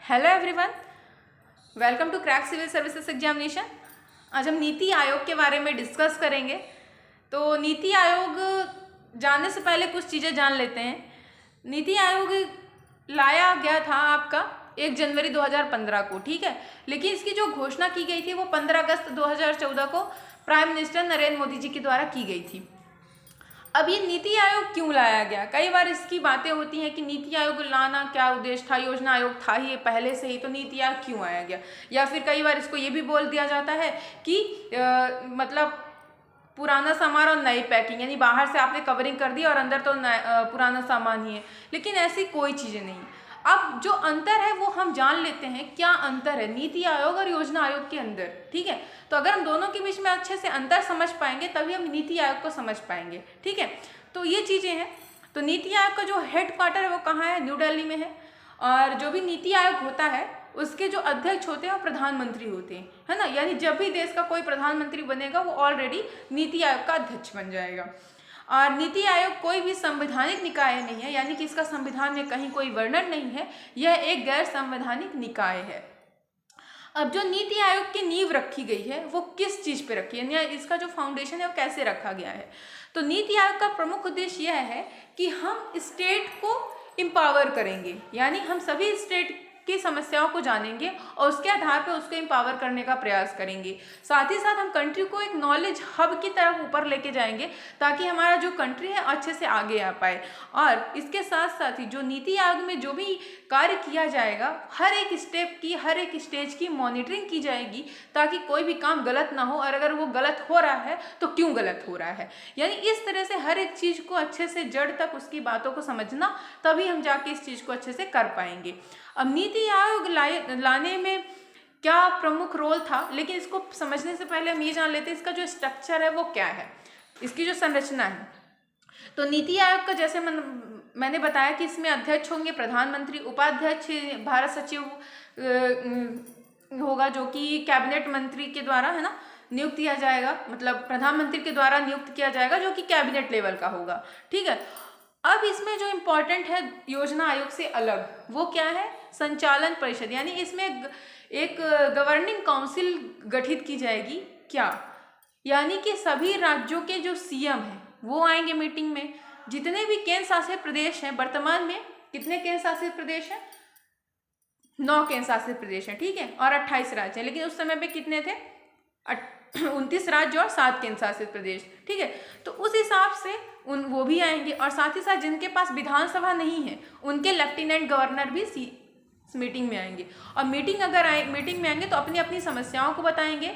Hello everyone, welcome to crack civil services examination. आज हम नीति आयोग के बारे में डिस्कस करेंगे। तो नीति आयोग जानने से पहले कुछ चीज़ें जान लेते हैं। नीति आयोग लाया गया था आपका 1 जनवरी 2015 को, ठीक है, लेकिन इसकी जो घोषणा की गई थी वो 15 अगस्त 2014 को प्राइम मिनिस्टर नरेंद्र मोदी जी के द्वारा की गई थी। अब ये नीति आयोग क्यों लाया गया? कई बार इसकी बातें होती हैं कि नीति आयोग लाना क्या उद्देश्य था, योजना आयोग था ही पहले से ही, तो नीति आयोग क्यों आया गया? या फिर कई बार इसको ये भी बोल दिया जाता है कि मतलब पुराना सामान और नई पैकिंग, यानी बाहर से आपने कवरिंग कर दी और अंदर तो पुराना सामान ही है, लेकिन ऐसी कोई चीज़ें नहीं। अब जो अंतर है वो हम जान लेते हैं। क्या अंतर है नीति आयोग और योजना आयोग के अंदर, ठीक है? तो अगर हम दोनों के बीच में अच्छे से अंतर समझ पाएंगे तभी हम नीति आयोग को समझ पाएंगे, ठीक है? तो ये चीज़ें हैं। तो नीति आयोग का जो हेड क्वार्टर है वो कहाँ है? न्यू दिल्ली में है। और जो भी नीति आयोग होता है उसके जो अध्यक्ष होते हैं वो प्रधानमंत्री होते हैं, है ना? यानी जब भी देश का कोई प्रधानमंत्री बनेगा वो ऑलरेडी नीति आयोग का अध्यक्ष बन जाएगा। और नीति आयोग कोई भी संवैधानिक निकाय नहीं है, यानी कि इसका संविधान में कहीं कोई वर्णन नहीं है। यह एक गैर संवैधानिक निकाय है। अब जो नीति आयोग की नींव रखी गई है वो किस चीज़ पे रखी है, यानी इसका जो फाउंडेशन है वो कैसे रखा गया है? तो नीति आयोग का प्रमुख उद्देश्य यह है कि हम स्टेट को एम्पावर करेंगे, यानी हम सभी स्टेट की समस्याओं को जानेंगे और उसके आधार पर उसको एम्पावर करने का प्रयास करेंगे। साथ ही साथ हम कंट्री को एक नॉलेज हब की तरफ ऊपर लेके जाएंगे ताकि हमारा जो कंट्री है अच्छे से आगे आ पाए। और इसके साथ साथ ही जो नीति आयोग में जो भी कार्य किया जाएगा, हर एक स्टेप की, हर एक स्टेज की मॉनिटरिंग की जाएगी ताकि कोई भी काम गलत ना हो, और अगर वो गलत हो रहा है तो क्यों गलत हो रहा है। यानी इस तरह से हर एक चीज़ को अच्छे से जड़ तक उसकी बातों को समझना, तभी हम जाके इस चीज़ को अच्छे से कर पाएंगे। अब नीति आयोग लाने में क्या प्रमुख रोल था, लेकिन इसको समझने से पहले हम ये जान लेते हैं इसका जो स्ट्रक्चर है वो क्या है, इसकी जो संरचना है। तो नीति आयोग का जैसे मैंने बताया कि इसमें अध्यक्ष होंगे प्रधानमंत्री, उपाध्यक्ष भारत सचिव होगा जो कि कैबिनेट मंत्री के द्वारा, है ना, नियुक्त किया जाएगा, मतलब प्रधानमंत्री के द्वारा नियुक्त किया जाएगा जो कि कैबिनेट लेवल का होगा, ठीक है। अब इसमें जो इम्पोर्टेंट है योजना आयोग से अलग, वो क्या है? संचालन परिषद, यानी इसमें एक गवर्निंग काउंसिल गठित की जाएगी। क्या? यानी कि सभी राज्यों के जो सीएम हैं वो आएंगे मीटिंग में। जितने भी केंद्र शासित प्रदेश हैं, वर्तमान में कितने केंद्र शासित प्रदेश हैं? 9 केंद्र शासित प्रदेश हैं, ठीक है, और 28 राज्य हैं, लेकिन उस समय पे कितने थे? 29 राज्य और 7 केंद्र शासित प्रदेश, ठीक है। तो उस हिसाब से वो भी आएंगे, और साथ ही साथ जिनके पास विधानसभा नहीं है उनके लेफ्टिनेंट गवर्नर भी मीटिंग में आएंगे। और मीटिंग में आएंगे तो अपनी अपनी समस्याओं को बताएंगे,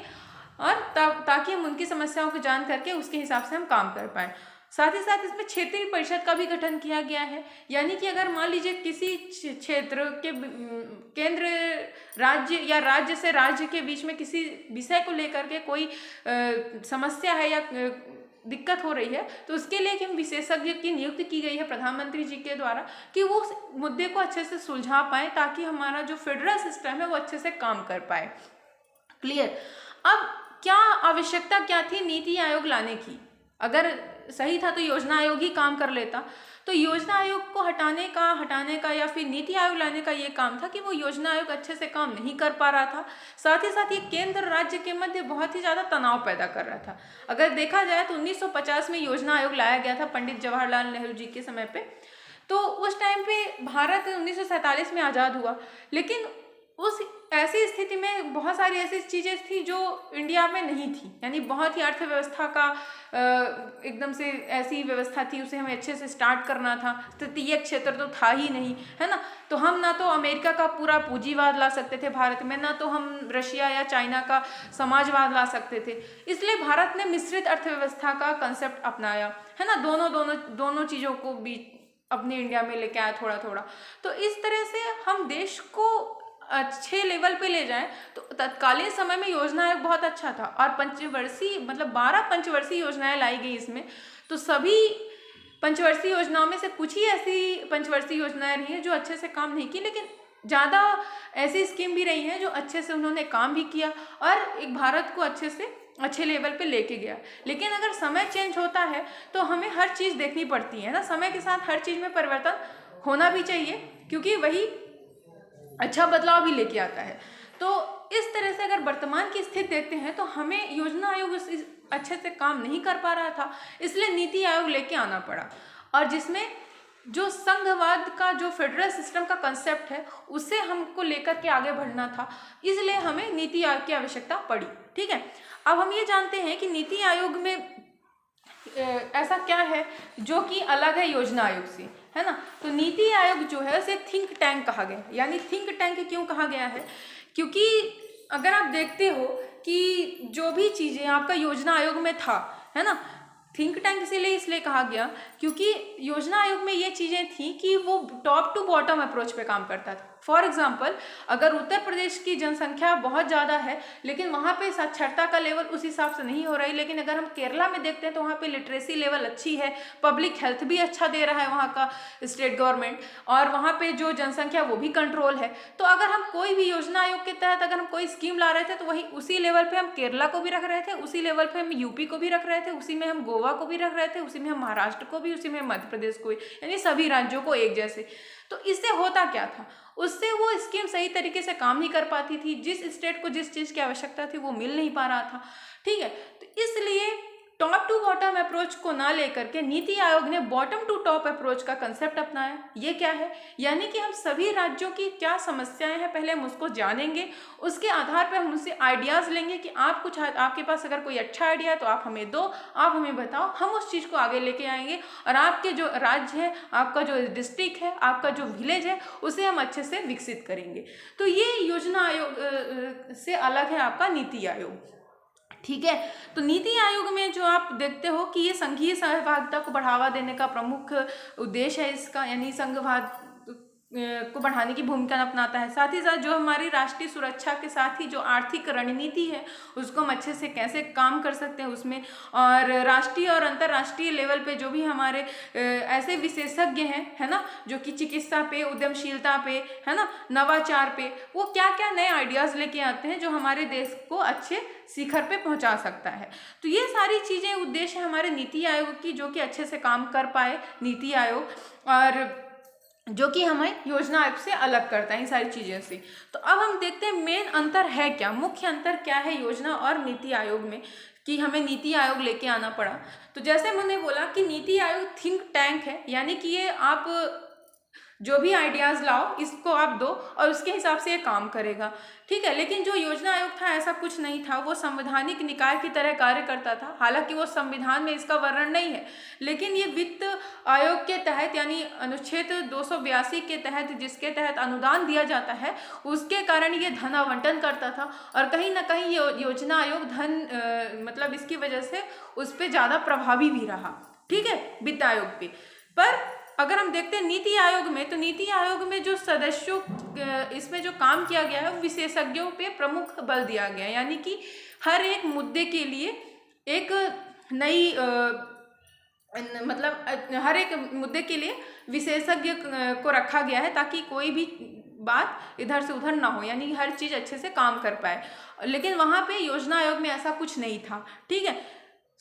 और ताकि हम उनकी समस्याओं को जान करके उसके हिसाब से हम काम कर पाएँ। साथ ही साथ इसमें क्षेत्रीय परिषद का भी गठन किया गया है, यानी कि अगर मान लीजिए किसी क्षेत्र के केंद्र राज्य या राज्य से राज्य के बीच में किसी विषय को लेकर के कोई समस्या है या दिक्कत हो रही है, तो उसके लिए एक विशेषज्ञ की नियुक्ति की गई है प्रधानमंत्री जी के द्वारा कि वो उस मुद्दे को अच्छे से सुलझा पाए ताकि हमारा जो फेडरल सिस्टम है वो अच्छे से काम कर पाए। क्लियर? अब क्या आवश्यकता क्या थी नीति आयोग लाने की? अगर सही था तो योजना आयोग ही काम कर लेता। तो योजना आयोग को हटाने का या फिर नीति आयोग लाने का ये काम था कि वो योजना आयोग अच्छे से काम नहीं कर पा रहा था। साथ ही साथ ये केंद्र और राज्य के मध्य बहुत ही ज़्यादा तनाव पैदा कर रहा था। अगर देखा जाए तो 1950 में योजना आयोग लाया गया था पंडित जवाहरलाल नेहरू जी के समय पे। तो उस टाइम पे भारत 1947 में आज़ाद हुआ, लेकिन उस ऐसी स्थिति में बहुत सारी ऐसी चीज़ें थी जो इंडिया में नहीं थी, यानी बहुत ही अर्थव्यवस्था का एकदम से ऐसी व्यवस्था थी, उसे हमें अच्छे से स्टार्ट करना था। तटीय क्षेत्र तो था ही नहीं, है ना। तो हम ना तो अमेरिका का पूरा पूंजीवाद ला सकते थे भारत में, ना तो हम रशिया या चाइना का समाजवाद ला सकते थे। इसलिए भारत ने मिश्रित अर्थव्यवस्था का कंसेप्ट अपनाया, है ना। दोनों चीज़ों को भी अपने इंडिया में लेके आया थोड़ा थोड़ा। तो इस तरह से हम देश को अच्छे लेवल पे ले जाएं तो तत्कालीन समय में योजना आयोग बहुत अच्छा था, और पंचवर्षीय मतलब 12 पंचवर्षीय योजनाएं लाई गई इसमें। तो सभी पंचवर्षीय योजनाओं में से कुछ ही ऐसी पंचवर्षीय योजनाएं रही हैं जो अच्छे से काम नहीं की, लेकिन ज़्यादा ऐसी स्कीम भी रही हैं जो अच्छे से उन्होंने काम भी किया और एक भारत को अच्छे लेवल पे लेके गया। लेकिन अगर समय चेंज होता है तो हमें हर चीज़ देखनी पड़ती है ना, समय के साथ हर चीज़ में परिवर्तन होना भी चाहिए, क्योंकि वही अच्छा बदलाव भी लेके आता है। तो इस तरह से अगर वर्तमान की स्थिति देखते हैं तो हमें योजना आयोग अच्छे से काम नहीं कर पा रहा था, इसलिए नीति आयोग लेके आना पड़ा, और जिसमें जो संघवाद का जो फेडरल सिस्टम का कंसेप्ट है उसे हमको लेकर के आगे बढ़ना था, इसलिए हमें नीति आयोग की आवश्यकता पड़ी। ठीक है, अब हम ये जानते हैं कि नीति आयोग में ऐसा क्या है जो कि अलग है योजना आयोग से, है ना। तो नीति आयोग जो है उसे थिंक टैंक कहा गया, यानी थिंक टैंक क्यों कहा गया है, क्योंकि अगर आप देखते हो कि जो भी चीज़ें आपका योजना आयोग में था, है ना, थिंक टैंक इसलिए कहा गया क्योंकि योजना आयोग में ये चीज़ें थी कि वो टॉप टू बॉटम अप्रोच पे काम करता था। फॉर एग्जाम्पल, अगर उत्तर प्रदेश की जनसंख्या बहुत ज़्यादा है लेकिन वहाँ पे साक्षरता का लेवल उस हिसाब से नहीं हो रही, लेकिन अगर हम केरला में देखते हैं तो वहाँ पे लिटरेसी लेवल अच्छी है, पब्लिक हेल्थ भी अच्छा दे रहा है वहाँ का स्टेट गवर्नमेंट, और वहाँ पे जो जनसंख्या वो भी कंट्रोल है। तो अगर हम कोई भी योजना आयोग के तहत अगर हम कोई स्कीम ला रहे थे तो वही उसी लेवल पर हम केरला को भी रख रहे थे, उसी लेवल पर हम यूपी को भी रख रहे थे, उसी में हम गोवा को भी रख रहे थे, उसी में हम महाराष्ट्र को भी, उसी में मध्य प्रदेश को भी, यानी सभी राज्यों को एक जैसे। तो इससे होता क्या था, उससे वो स्कीम सही तरीके से काम नहीं कर पाती थी, जिस स्टेट को जिस चीज़ की आवश्यकता थी वो मिल नहीं पा रहा था। ठीक है, तो इसलिए टॉप टू बॉटम अप्रोच को ना लेकर के नीति आयोग ने बॉटम टू टॉप अप्रोच का कंसेप्ट अपनाया। ये क्या है, यानी कि हम सभी राज्यों की क्या समस्याएं हैं पहले हम उसको जानेंगे, उसके आधार पर हम उनसे आइडियाज़ लेंगे कि आप कुछ आपके पास अगर कोई अच्छा आइडिया है तो आप हमें दो, आप हमें बताओ, हम उस चीज़ को आगे लेके आएंगे और आपके जो राज्य है, आपका जो डिस्ट्रिक्ट है, आपका जो विलेज है, उसे हम अच्छे से विकसित करेंगे। तो ये योजना आयोग से अलग है आपका नीति आयोग। ठीक है, तो नीति आयोग में जो आप देखते हो कि ये संघीय सहभागिता को बढ़ावा देने का प्रमुख उद्देश्य है इसका, यानी संघवाद को बढ़ाने की भूमिका अपनाता है। साथ ही साथ जो हमारी राष्ट्रीय सुरक्षा के साथ ही जो आर्थिक रणनीति है उसको हम अच्छे से कैसे काम कर सकते हैं उसमें, और राष्ट्रीय और अंतर्राष्ट्रीय लेवल पे जो भी हमारे ऐसे विशेषज्ञ हैं, है ना, जो कि चिकित्सा पे, उद्यमशीलता पे, है ना, नवाचार पे, वो क्या क्या नए आइडियाज़ लेके आते हैं जो हमारे देश को अच्छे शिखर पे पहुंचा सकता है। तो ये सारी चीज़ें उद्देश्य है हमारे नीति आयोग की, जो कि अच्छे से काम कर पाए नीति आयोग, और जो कि हमें योजना आयोग से अलग करता है इन सारी चीज़ों से। तो अब हम देखते हैं मेन अंतर है क्या, मुख्य अंतर क्या है योजना और नीति आयोग में, कि हमें नीति आयोग लेके आना पड़ा। तो जैसे मैंने बोला कि नीति आयोग थिंक टैंक है, यानी कि ये आप जो भी आइडियाज़ लाओ इसको आप दो और उसके हिसाब से ये काम करेगा। ठीक है, लेकिन जो योजना आयोग था ऐसा कुछ नहीं था, वो संवैधानिक निकाय की तरह कार्य करता था। हालांकि वो संविधान में इसका वर्णन नहीं है, लेकिन ये वित्त आयोग के तहत, यानी अनुच्छेद 282 के तहत, जिसके तहत अनुदान दिया जाता है, उसके कारण ये धन आवंटन करता था, और कहीं ना कहीं ये योजना आयोग धन मतलब इसकी वजह से उस पर ज़्यादा प्रभावी भी रहा। ठीक है, वित्त आयोग पे। पर अगर हम देखते हैं नीति आयोग में, तो नीति आयोग में जो सदस्यों इसमें जो काम किया गया है विशेषज्ञों पे प्रमुख बल दिया गया है, यानी कि हर एक मुद्दे के लिए एक नई मतलब हर एक मुद्दे के लिए विशेषज्ञ को रखा गया है ताकि कोई भी बात इधर से उधर ना हो, यानी हर चीज़ अच्छे से काम कर पाए। लेकिन वहाँ पे योजना आयोग में ऐसा कुछ नहीं था। ठीक है,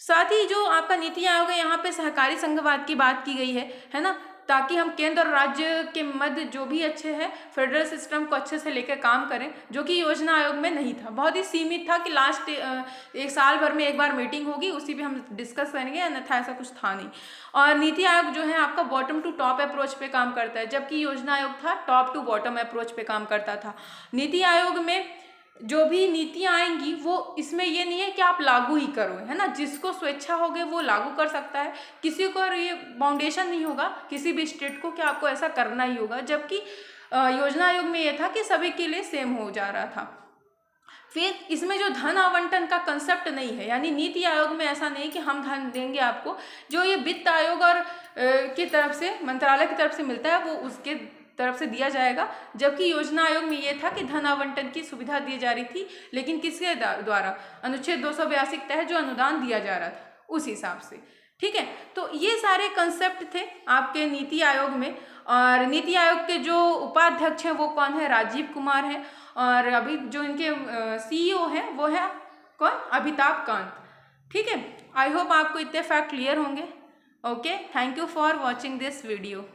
साथ ही जो आपका नीति आयोग है यहाँ पे सहकारी संघवाद की बात की गई है ना, ताकि हम केंद्र और राज्य के मध्य जो भी अच्छे हैं फेडरल सिस्टम को अच्छे से लेकर काम करें, जो कि योजना आयोग में नहीं था। बहुत ही सीमित था कि लास्ट एक साल भर में एक बार मीटिंग होगी, उसी पे हम डिस्कस करेंगे, अन्यथा ऐसा कुछ था नहीं। और नीति आयोग जो है आपका बॉटम टू टॉप अप्रोच पे काम करता है, जबकि योजना आयोग था टॉप टू बॉटम अप्रोच पे काम करता था। नीति आयोग में जो भी नीतियाँ आएंगी वो इसमें ये नहीं है कि आप लागू ही करो, है ना, जिसको स्वेच्छा होगे वो लागू कर सकता है, किसी को ये बाउंडेशन नहीं होगा किसी भी स्टेट को कि आपको ऐसा करना ही होगा, जबकि योजना आयोग में ये था कि सभी के लिए सेम हो जा रहा था। फिर इसमें जो धन आवंटन का कंसेप्ट नहीं है, यानी नीति आयोग में ऐसा नहीं कि हम धन देंगे आपको, जो ये वित्त आयोग और की तरफ से, मंत्रालय की तरफ से मिलता है वो उसके तरफ से दिया जाएगा, जबकि योजना आयोग में ये था कि धन आवंटन की सुविधा दी जा रही थी, लेकिन किसके द्वारा, अनुच्छेद 282 के तहत जो अनुदान दिया जा रहा था उस हिसाब से। ठीक है, तो ये सारे कंसेप्ट थे आपके नीति आयोग में। और नीति आयोग के जो उपाध्यक्ष हैं वो कौन है, राजीव कुमार हैं, और अभी जो इनके CEO हैं वो है कौन, अमिताभ कांत। ठीक है, आई होप आपको इतने फैक्ट क्लियर होंगे। Okay, thank you for watching this video.